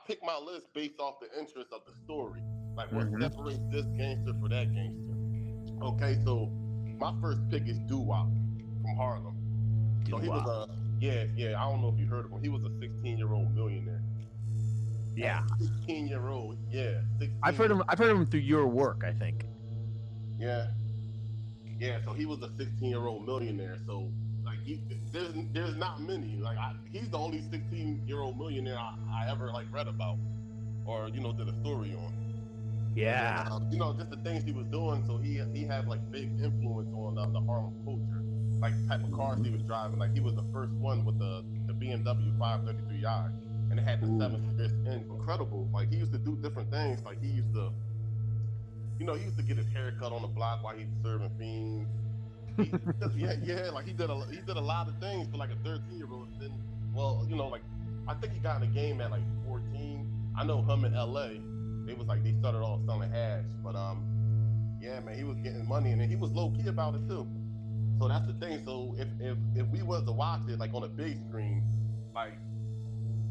pick my list based off the interest of the story. Like what separates this gangster for that gangster. Okay, so my first pick is Doo-Wop from Harlem. So he was I don't know if you heard of him. He was a 16-year-old millionaire. Yeah. 16-year-old, yeah. 16. I've heard him through your work, I think. Yeah. Yeah, so he was a 16-year-old millionaire. So like there's not many. Like he's the only 16-year-old millionaire I ever like read about or did a story on. Yeah. And, just the things he was doing. So he had like big influence on the Harlem culture, like the type of cars he was driving. Like he was the first one with the BMW 533i, and it had the 7-series engine. Incredible. Like he used to do different things. Like he used to get his hair cut on the block while he's serving fiends. Like he did a lot of things for like a 13-year-old. Then, like I think he got in the game at like 14. I know him in LA. They started off selling hash, but yeah, man, he was getting money, and then he was low key about it too. So that's the thing. So if we was to watch it like on a big screen, like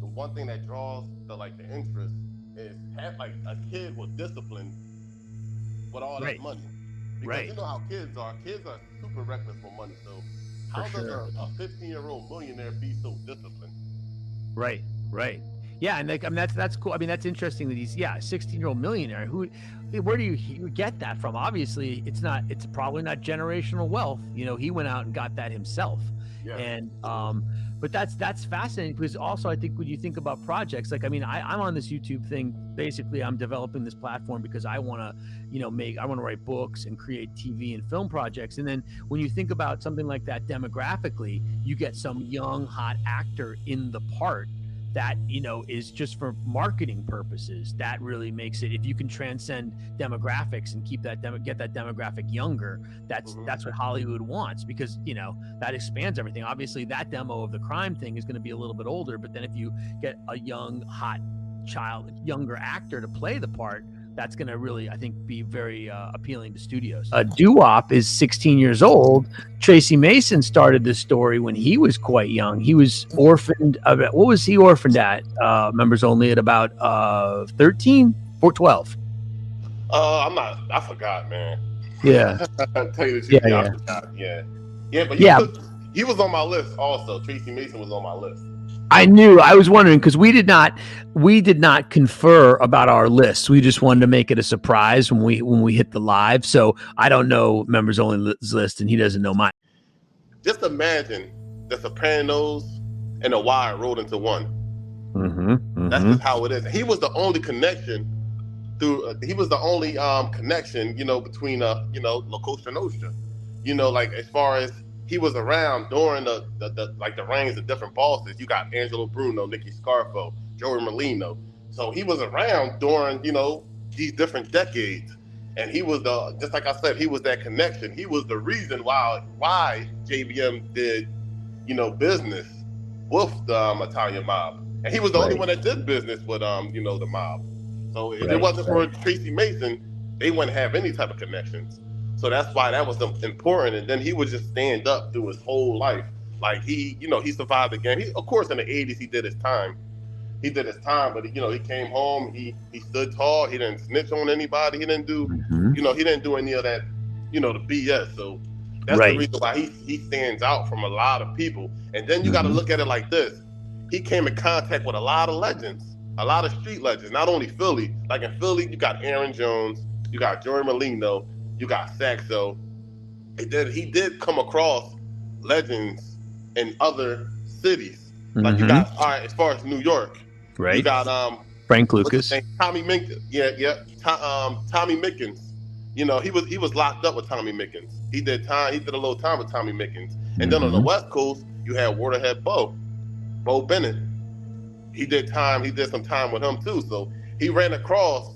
the one thing that draws the interest is have like a kid with discipline with all that money. Because you know how kids are. Kids are super reckless for money. So how does a 15-year-old millionaire be so disciplined? Right. Yeah, and that's cool. I mean, that's interesting that he's a 16-year-old millionaire. Where do you get that from? Obviously, it's probably not generational wealth. He went out and got that himself. Yeah. And but that's fascinating because also I think when you think about projects, like I'm on this YouTube thing. Basically, I'm developing this platform because I want to write books and create TV and film projects. And then when you think about something like that demographically, you get some young hot actor in the part that is just for marketing purposes. That really makes it, if you can transcend demographics and keep that get that demographic younger, that's what Hollywood wants, because that expands everything. Obviously that demo of the crime thing is going to be a little bit older, but then if you get a young hot younger actor to play the part, that's going to really, I think, be very appealing to studios. Doo-Wop is 16 years old. Tracy Mason started this story when he was quite young. He was orphaned. What was he orphaned at? Members only at about 13 or 12. I forgot, man. Yeah. I'll tell you the truth. I forgot. Yeah, but he was on my list also. Tracy Mason was on my list. I was wondering because we did not confer about our lists. We just wanted to make it a surprise when we hit the live. So I don't know members only list, and he doesn't know mine. Just imagine The Sopranos and The Wire rolled into one. That's just how it is. He was the only connection between La Cosa Nostra. Like as far as he was around during the reigns of different bosses. You got Angelo Bruno, Nicky Scarfo, Joey Merlino. So he was around during, these different decades. And he was just like I said, he was that connection. He was the reason why JBM did, business with the Italian mob. And he was the only one that did business with, the mob. So if it wasn't for Tracy Mason, they wouldn't have any type of connections. So that's why that was important. And then he would just stand up through his whole life. Like he survived the game. Of course, in the 80s, he did his time. But he came home. He stood tall. He didn't snitch on anybody. He didn't do, he didn't do any of that, the BS. So that's the reason why he stands out from a lot of people. And then you got to look at it like this. He came in contact with a lot of legends, a lot of street legends, not only Philly. Like in Philly, you got Aaron Jones, you got Joey Merlino, you got Saxo. He did come across legends in other cities. Like you got, all right, as far as New York, you got Frank Lucas, Tommy Mickens. Tommy Mickens. He was locked up with Tommy Mickens. He did a little time with Tommy Mickens. And then on the West Coast, you had Waterhead Bo Bennett. He did some time with him too. So he ran across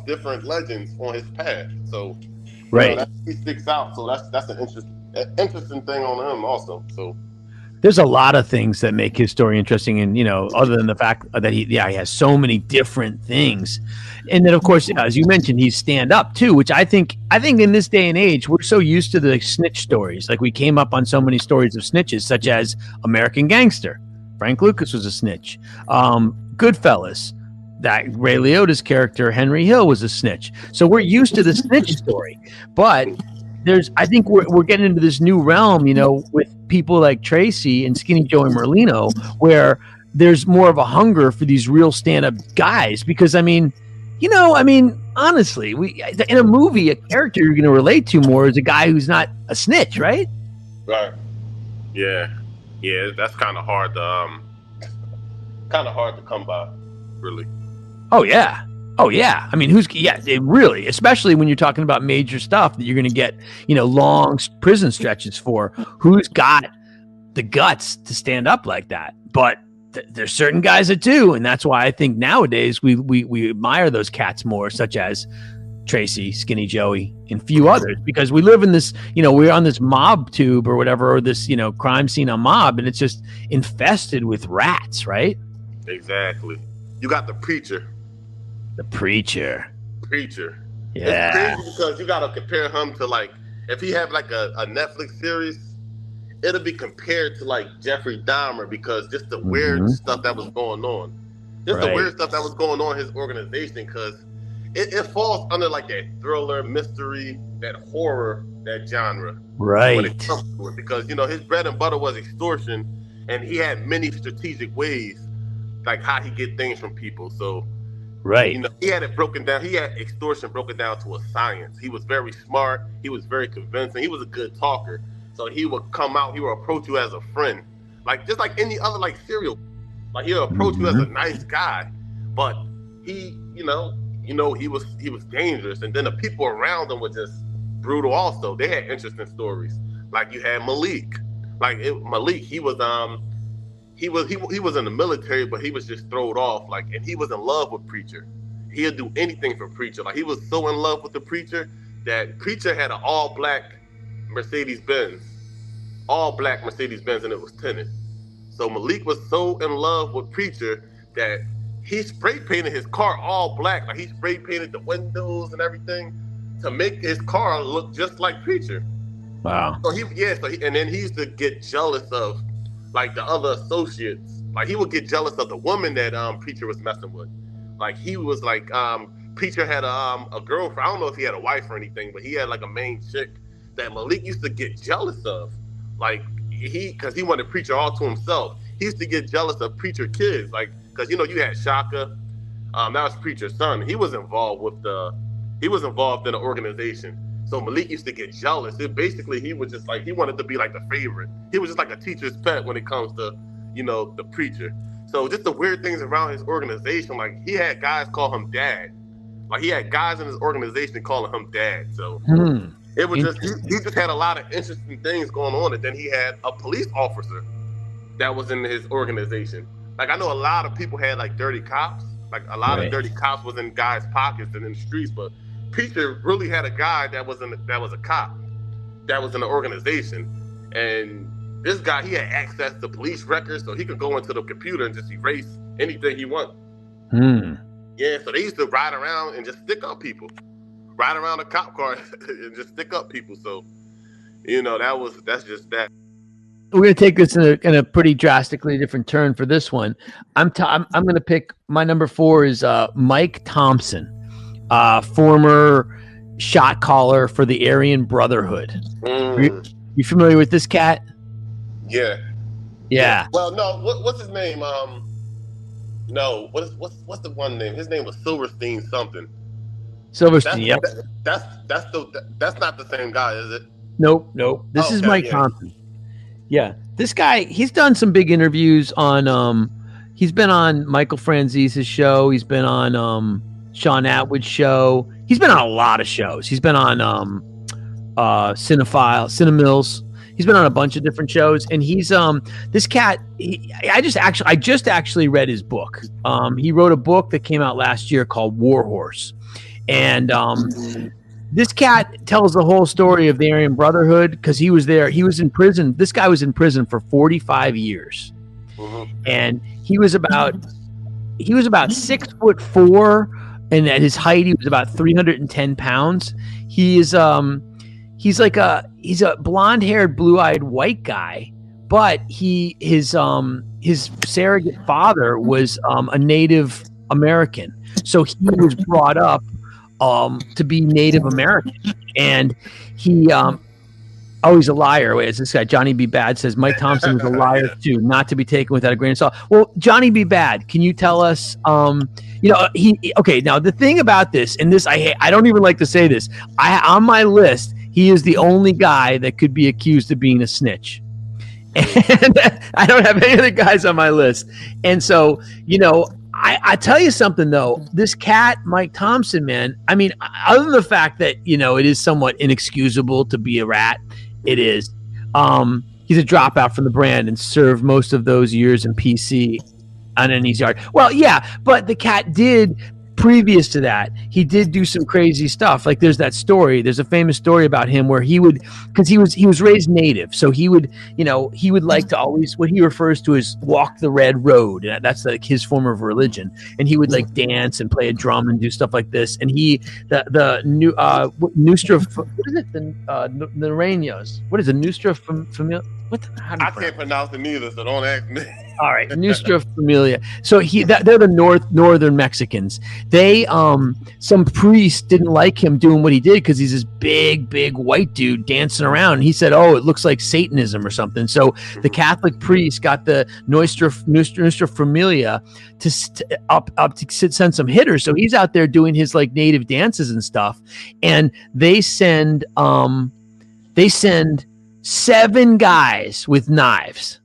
different legends on his path. So he sticks out. So that's an interesting thing on him also. So there's a lot of things that make his story interesting, and other than the fact that he has so many different things, and then of course, as you mentioned, he's stand up too, which I think in this day and age we're so used to the snitch stories. Like we came up on so many stories of snitches, such as American Gangster, Frank Lucas was a snitch. Goodfellas, that Ray Liotta's character Henry Hill was a snitch. So we're used to the snitch story, but I think we're getting into this new realm, you know, with people like Tracy and Skinny Joe and Merlino, where there's more of a hunger for these real stand-up guys. Because I mean, honestly, in a movie, a character you're going to relate to more is a guy who's not a snitch, right? Right. Yeah. That's kind of hard to come by, really. Oh yeah. I mean, it really, especially when you're talking about major stuff that you're going to get, long prison stretches for. Who's got the guts to stand up like that? But there's certain guys that do, and that's why I think nowadays we admire those cats more, such as Tracy, Skinny Joey, and a few others, because we live in this, we're on this mob tube or whatever, or this, crime scene on Mob, and it's just infested with rats, right? Exactly. You got the preacher. The preacher. It's Yeah. crazy because you got to compare him to, like, if he had like a Netflix series, it'll be compared to like Jeffrey Dahmer, because just the weird stuff that was going on. The weird stuff that was going on in his organization, because it falls under like that thriller, mystery, that horror, that genre. Right. When it comes to it. Because, his bread and butter was extortion, and he had many strategic ways, like how he get things from people. So, right. He had it broken down. He had extortion broken down to a science. He was very smart. He was very convincing. He was a good talker. So he would come out, he would approach you as a friend. Like, just like any other, like, serial. Like, he'll approach you as a nice guy. But he, he was dangerous. And then the people around him were just brutal also. They had interesting stories. Like, you had Malik. Malik, he was in the military, but he was just thrown off. Like, and he was in love with Preacher. He'll do anything for Preacher. Like, he was so in love with the Preacher that Preacher had an all-black Mercedes-Benz, and it was tinted. So Malik was so in love with Preacher that he spray painted his car all black. Like, he spray painted the windows and everything to make his car look just like Preacher. Wow. And then he used to get jealous of, like, the other associates. Like, he would get jealous of the woman that Preacher was messing with. Like, he was like, Preacher had a girlfriend. I don't know if he had a wife or anything, but he had like a main chick that Malik used to get jealous of. Like, because he wanted Preacher all to himself. He used to get jealous of Preacher kids. Like, because, you had Shaka. That was Preacher's son. He was involved in the organization. So Malik used to get jealous. Basically, he was just like, he wanted to be like the favorite. He was just like a teacher's pet when it comes to, the Preacher. So just the weird things around his organization, like, he had guys call him dad. Like, he had guys in his organization calling him dad. So it was just, he just had a lot of interesting things going on. And then he had a police officer that was in his organization. Like, I know a lot of people had like dirty cops. Like, a lot of dirty cops was in guys' pockets and in the streets, but Preacher really had a guy that was a cop that was in the organization. And this guy, he had access to police records, so he could go into the computer and just erase anything he wanted. Yeah, so they used to ride around and just stick up people. Ride around a cop car and just stick up people. So, that's just that. We're going to take this in a pretty drastically different turn for this one. I'm going to pick, my number 4 is Mike Thompson, former shot caller for the Aryan Brotherhood. You familiar with this cat? Yeah. Well, no. What's his name? No. What's the one name? His name was Silverstein something. Silverstein. Yep. That's not the same guy, is it? Nope. This is Mike Thompson. Yeah. This guy, he's done some big interviews on. He's been on Michael Franzese's show. He's been on Sean Atwood's show. He's been on a lot of shows. He's been on Cinemills. He's been on a bunch of different shows, and he's this cat. I just actually read his book. He wrote a book that came out last year called War Horse, and this cat tells the whole story of the Aryan Brotherhood because he was there. He was in prison. This guy was in prison for 45 years, and he was about 6'4", and at his height he was about 310 pounds. He's a blonde-haired, blue-eyed white guy but his surrogate father was a Native American, so he was brought up to be Native American, and he oh, he's a liar. Wait, is this guy Johnny B. Bad says Mike Thompson was a liar too, not to be taken without a grain of salt. Well, Johnny B. Bad, can you tell us? Okay. Now the thing about this, and this I don't even like to say this. On my list, he is the only guy that could be accused of being a snitch, and I don't have any other guys on my list. And so, I tell you something though, this cat, Mike Thompson, man, I mean, other than the fact that, it is somewhat inexcusable to be a rat, it is. He's a dropout from the brand and served most of those years in PC on an easy yard. Well, yeah, but the cat did, previous to that, he did do some crazy stuff. Like there's that story, there's a famous story about him where because he was raised Native, so he would like to always, what he refers to as walk the red road, and that's like his form of religion, and he would like dance and play a drum and do stuff like this. And the Nustra, what is it, the Nareños, what is it, Nustra Familia, I can't pronounce it neither, so don't ask me. All right, Nustra Familia. So they're the northern Mexicans. They some priest didn't like him doing what he did because he's this big white dude dancing around. And he said, "Oh, it looks like Satanism or something." So the Catholic priest got the Nustra Familia to send some hitters. So he's out there doing his like native dances and stuff, and they send 7 guys with knives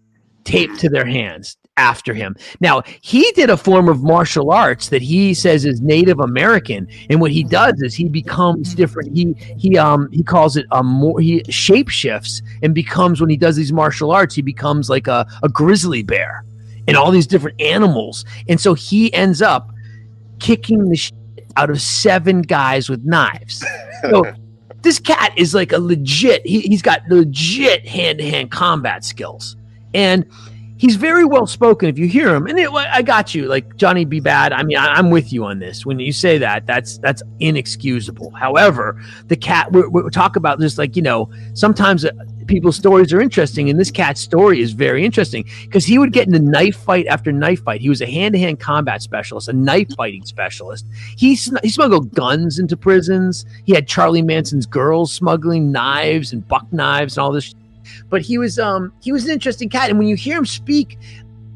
taped to their hands after him. Now, he did a form of martial arts that he says is Native American, and what he does is he becomes different. He calls it he shapeshifts and becomes, when he does these martial arts, he becomes like a grizzly bear and all these different animals. And so he ends up kicking the shit out of 7 guys with knives. So this cat is like a legit, he's got legit hand-to-hand combat skills. And he's very well spoken if you hear him. And I got you, like Johnny B. Bad. I mean, I'm with you on this. When you say that, that's inexcusable. However, the cat, we talk about this, like, sometimes people's stories are interesting. And this cat's story is very interesting because he would get into knife fight after knife fight. He was a hand-to-hand combat specialist, a knife fighting specialist. He smuggled guns into prisons. He had Charlie Manson's girls smuggling knives and buck knives and all this. But he was an interesting cat. And when you hear him speak,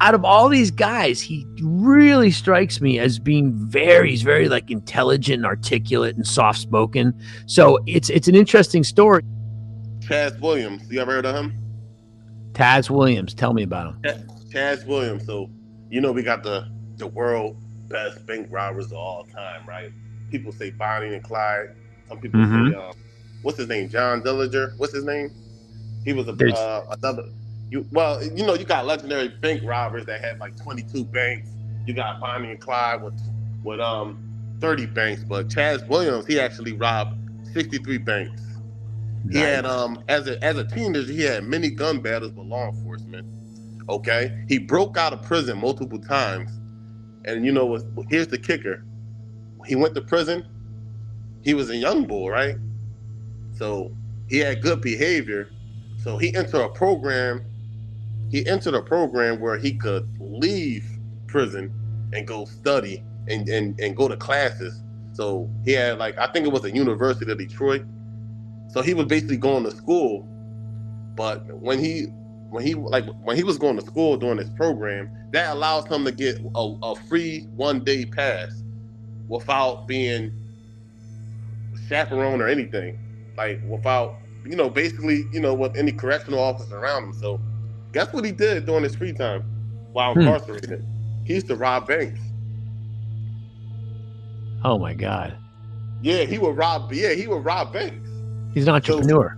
out of all these guys, he really strikes me as being he's very like intelligent and articulate and soft spoken. So it's an interesting story. Chaz Williams, you ever heard of him? Chaz Williams, tell me about him. Chaz Williams. So we got the world best bank robbers of all time, right? People say Bonnie and Clyde. Some people say what's his name? John Dillinger. What's his name? He was another. You got legendary bank robbers that had like 22 banks. You got Bonnie and Clyde with 30 banks, but Chaz Williams, he actually robbed 63 banks. Nice. He had as a teenager, he had many gun battles with law enforcement. Okay, he broke out of prison multiple times, and here's the kicker: he went to prison. He was a young boy, right? So he had good behavior. So he entered a program where he could leave prison and go study and go to classes. So he had, like, I think it was a University of Detroit. So he was basically going to school. But when he was going to school during this program, that allows him to get a free 1-day pass without being chaperoned or anything. Like, without basically, with any correctional officer around him. So guess what he did during his free time while incarcerated? He used to rob banks. Oh my God. Yeah, he would rob banks. He's an entrepreneur.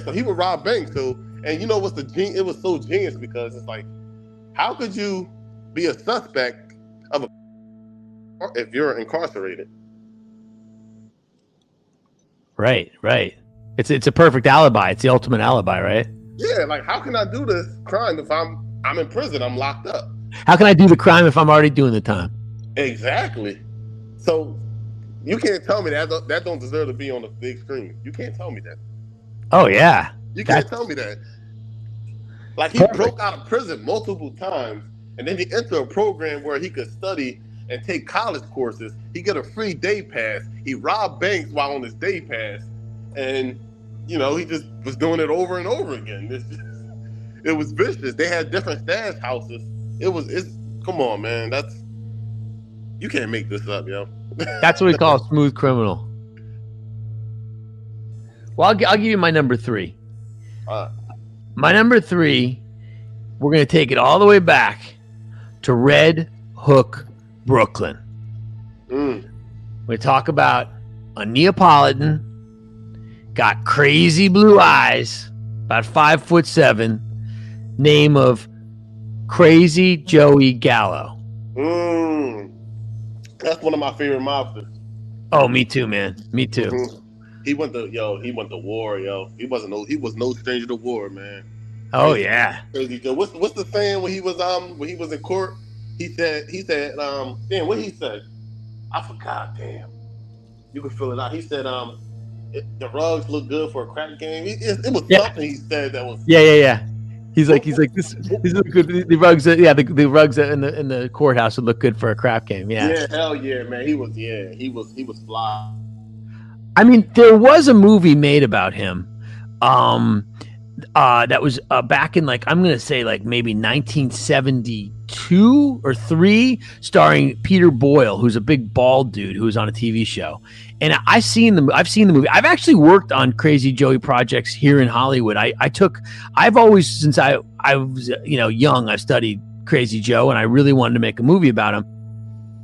So he would rob banks. So, and it was so genius because it's like, how could you be a suspect if you're incarcerated? Right. It's a perfect alibi. It's the ultimate alibi, right? Yeah, like, how can I do this crime if I'm in prison? I'm locked up. How can I do the crime if I'm already doing the time? Exactly. So you can't tell me that don't deserve to be on the big screen. You can't tell me that. Oh yeah. You can't tell me that. Like he Perfect. broke out of prison multiple times, and then he entered a program where he could study and take college courses. He get a free day pass. He robbed banks while on his day pass, and he just was doing it over and over again. It was vicious. They had different stash houses. It's come on, man. You can't make this up, yo. That's what we call a smooth criminal. Well, I'll give you my number 3. My number 3, we're going to take it all the way back to Red Hook, Brooklyn. We talk about a Neapolitan, got crazy blue eyes, about 5'7", name of Crazy Joey Gallo. That's one of my favorite mobsters. Oh, me too, man. Me too. He went to war, yo. He was no stranger to war, man. Oh yeah. Crazy Joe. What's the saying when he was in court? He said damn, what he said? I forgot, damn. You can fill it out. He said the rugs look good for a crack game. It was something he said that was Yeah. He's like this look good. The rugs, the rugs in the courthouse would look good for a crap game. Yeah. Yeah, hell yeah, man. He was fly. I mean, there was a movie made about him, that was back in I'm gonna say maybe 1972 or 3, starring Peter Boyle, who's a big bald dude who was on a TV show. And I've seen the movie. I've actually worked on Crazy Joey projects here in Hollywood. I've always, since I was young, I've studied Crazy Joe, and I really wanted to make a movie about him.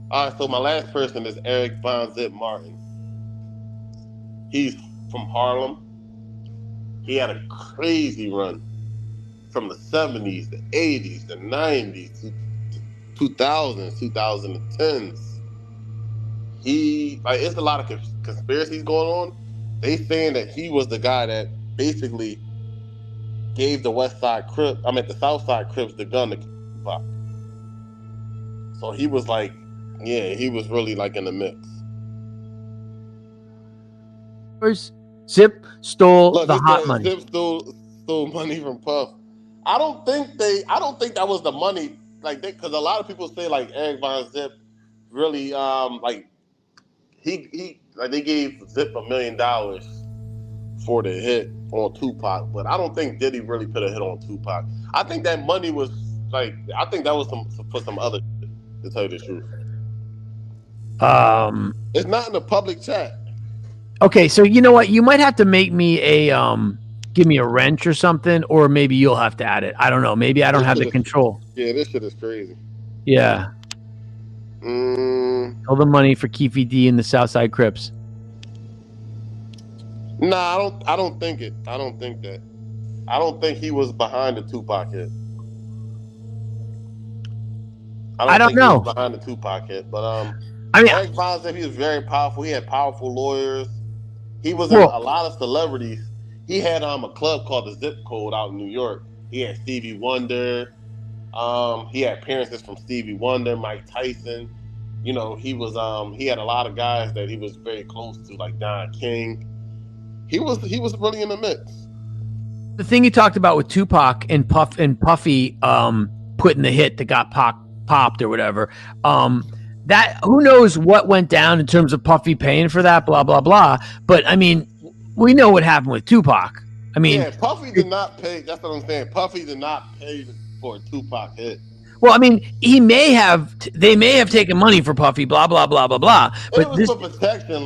All right, so my last person is Eric Vonz Martin. He's from Harlem. He had a crazy run from the 70s, the 80s, the 90s, to 2000s, 2010s. It's a lot of conspiracies going on. They saying that he was the guy that basically gave the South Side Crips the gun to Tupac. So he was he was really in the mix. Zip stole the hot money. Zip stole money from Puff. I don't think that was the money, because a lot of people say Eric Von Zip really they gave Zip $1 million for the hit on Tupac, but I don't think Diddy really put a hit on Tupac. I think that money was for some other shit, to tell you the truth. It's not in the public chat. Okay, so you know what? You might have to make me give me a wrench or something, or maybe you'll have to add it. I don't know. Maybe I don't have the control. Yeah, this shit is crazy. Yeah. All the money for Keefy D and the Southside Crips. Nah, I don't think it. I don't think that. I don't think he was behind the Tupac hit. I don't know. He was behind the Tupac hit, but Eric Von Zip, he was very powerful. He had powerful lawyers. He was in a lot of celebrities. He had a club called the Zip Code out in New York. He had Stevie Wonder. He had appearances from Stevie Wonder, Mike Tyson. He was he had a lot of guys that he was very close to, like Don King. He was really in the mix. The thing you talked about with Tupac and Puffy putting the hit that got popped or whatever. That who knows what went down in terms of Puffy paying for that, blah blah blah. But I mean, we know what happened with Tupac. I mean, yeah, Puffy did not pay. That's what I'm saying. Puffy did not pay for a Tupac hit. Well, I mean, they may have taken money for Puffy, blah blah blah blah blah. But it was for protection.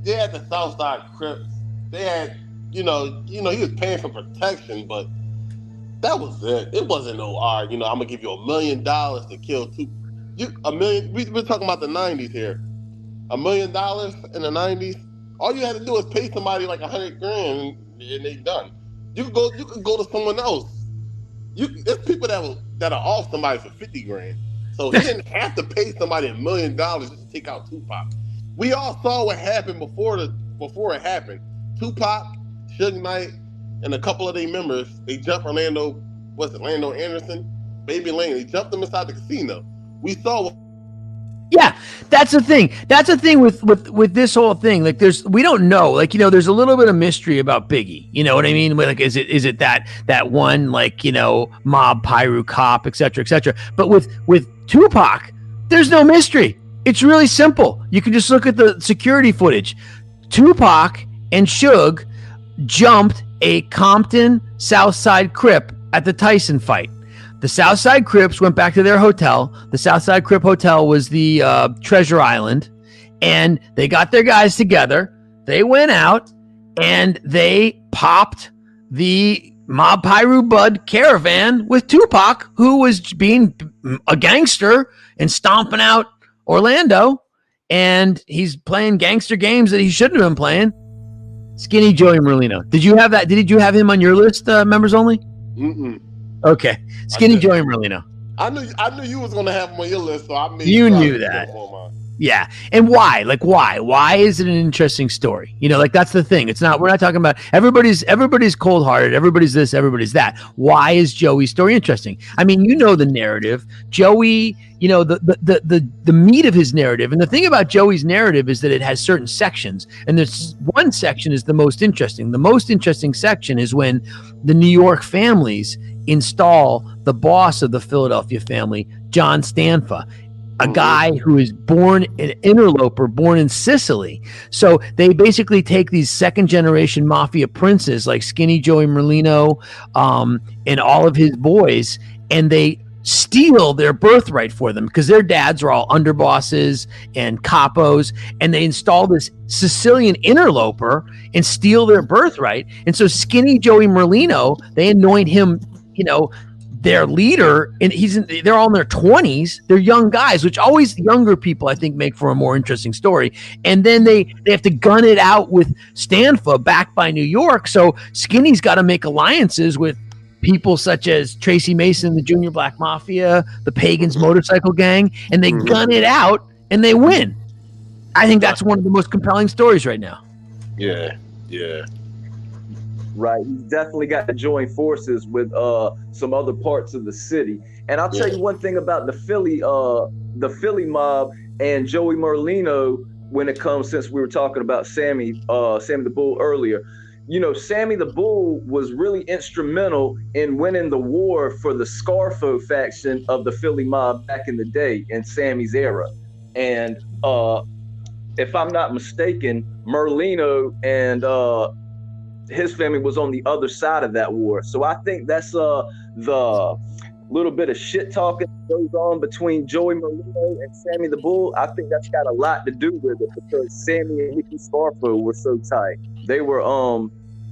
They had the Southside Crips. They had, he was paying for protection, but that was it. It wasn't no I'm gonna give you $1 million to kill Tupac. $1 million. We're talking about the 90s here. $1 million in the 90s. All you had to do is pay somebody $100,000 and they done. You could go to someone else. There's people that are off somebody for $50,000. So he didn't have to pay somebody $1 million just to take out Tupac. We all saw what happened before it happened. Tupac, Suge Knight, and a couple of their members, they jumped Lando Anderson, Baby Lane. They jumped them inside the casino. We saw Yeah, that's the thing. That's the thing with this whole thing. Like, we don't know. Like, there's a little bit of mystery about Biggie. You know what I mean? Like, is it that one, like, mob Pyru cop, et cetera, But with Tupac, there's no mystery. It's really simple. You can just look at the security footage. Tupac and Suge jumped a Compton Southside Crip at the Tyson fight. The Southside Crips went back to their hotel. The Southside Crip Hotel was the Treasure Island, and they got their guys together. They went out, and they popped the Mob Pyru Bud caravan with Tupac, who was being a gangster and stomping out Orlando, and he's playing gangster games that he shouldn't have been playing. Skinny Joey Merlino. Did you have that? Did you have him on your list, members only? Mm-mm. Okay, Skinny Joey Merlino. I knew you was gonna have him on your list, so I made you knew that. Yeah, and why? Like, why? Why is it an interesting story? Like, that's the thing. It's not. We're not talking about everybody's cold hearted. Everybody's this. Everybody's that. Why is Joey's story interesting? I mean, the narrative. Joey. The meat of his narrative, and the thing about Joey's narrative is that it has certain sections, and there's one section is the most interesting. The most interesting section is when the New York families install the boss of the Philadelphia family, John Stanfa, a guy who is born an interloper, born in Sicily. So they basically take these second generation mafia princes like Skinny Joey Merlino and all of his boys, and they steal their birthright for them because their dads are all underbosses and capos, and they install this Sicilian interloper and steal their birthright. And so Skinny Joey Merlino, they anoint him, their leader, and they're all in their 20s. They're young guys, which always younger people, I think, make for a more interesting story. And then they have to gun it out with Stanfa backed by New York. So Skinny's got to make alliances with people such as Tracy Mason, the Junior Black Mafia, the Pagans Motorcycle Gang, and they gun it out and they win. I think that's one of the most compelling stories right now. Yeah. Right, he's definitely got to join forces with some other parts of the city. And I'll tell you one thing about the Philly mob and Joey Merlino when it comes, since we were talking about Sammy the Bull earlier. Sammy the Bull was really instrumental in winning the war for the Scarfo faction of the Philly mob back in the day, in Sammy's era. And if I'm not mistaken, Merlino and his family was on the other side of that war. So I think that's the little bit of shit talking that goes on between Joey Merlino and Sammy the Bull. I think that's got a lot to do with it because Sammy and Nicky Scarfo were so tight. They were,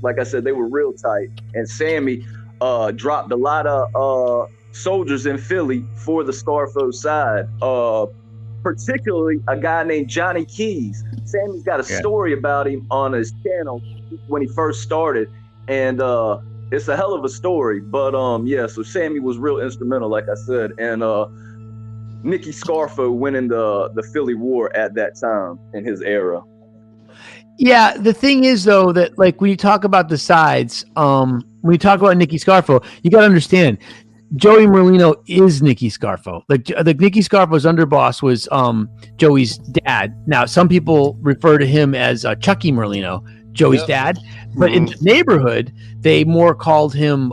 like I said, they were real tight. And Sammy dropped a lot of soldiers in Philly for the Scarfo side, particularly a guy named Johnny Keys. Sammy's got a story about him on his channel when he first started, and it's a hell of a story. But so Sammy was real instrumental, like I said, and Nicky Scarfo winning the Philly War at that time in his era. Yeah, the thing is though that, like, when you talk about the sides, when you talk about Nicky Scarfo, you got to understand Joey Merlino is Nicky Scarfo. Like Nicky Scarfo's underboss was Joey's dad. Now some people refer to him as Chucky Merlino, Joey's dad, but in the neighborhood they more called him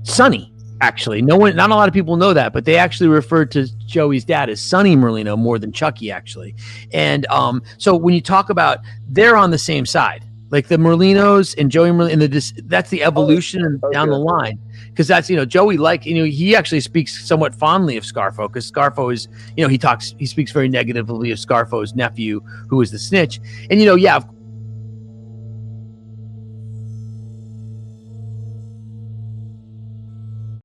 Sonny. Actually, not a lot of people know that, but they actually referred to Joey's dad as Sonny Merlino more than Chucky, actually. And so when you talk about, they're on the same side, like the Merlinos and Joey Merlino, and that's the evolution down the line. Because that's, Joey, he actually speaks somewhat fondly of Scarfo, because Scarfo is, he speaks very negatively of Scarfo's nephew, who is the snitch. And,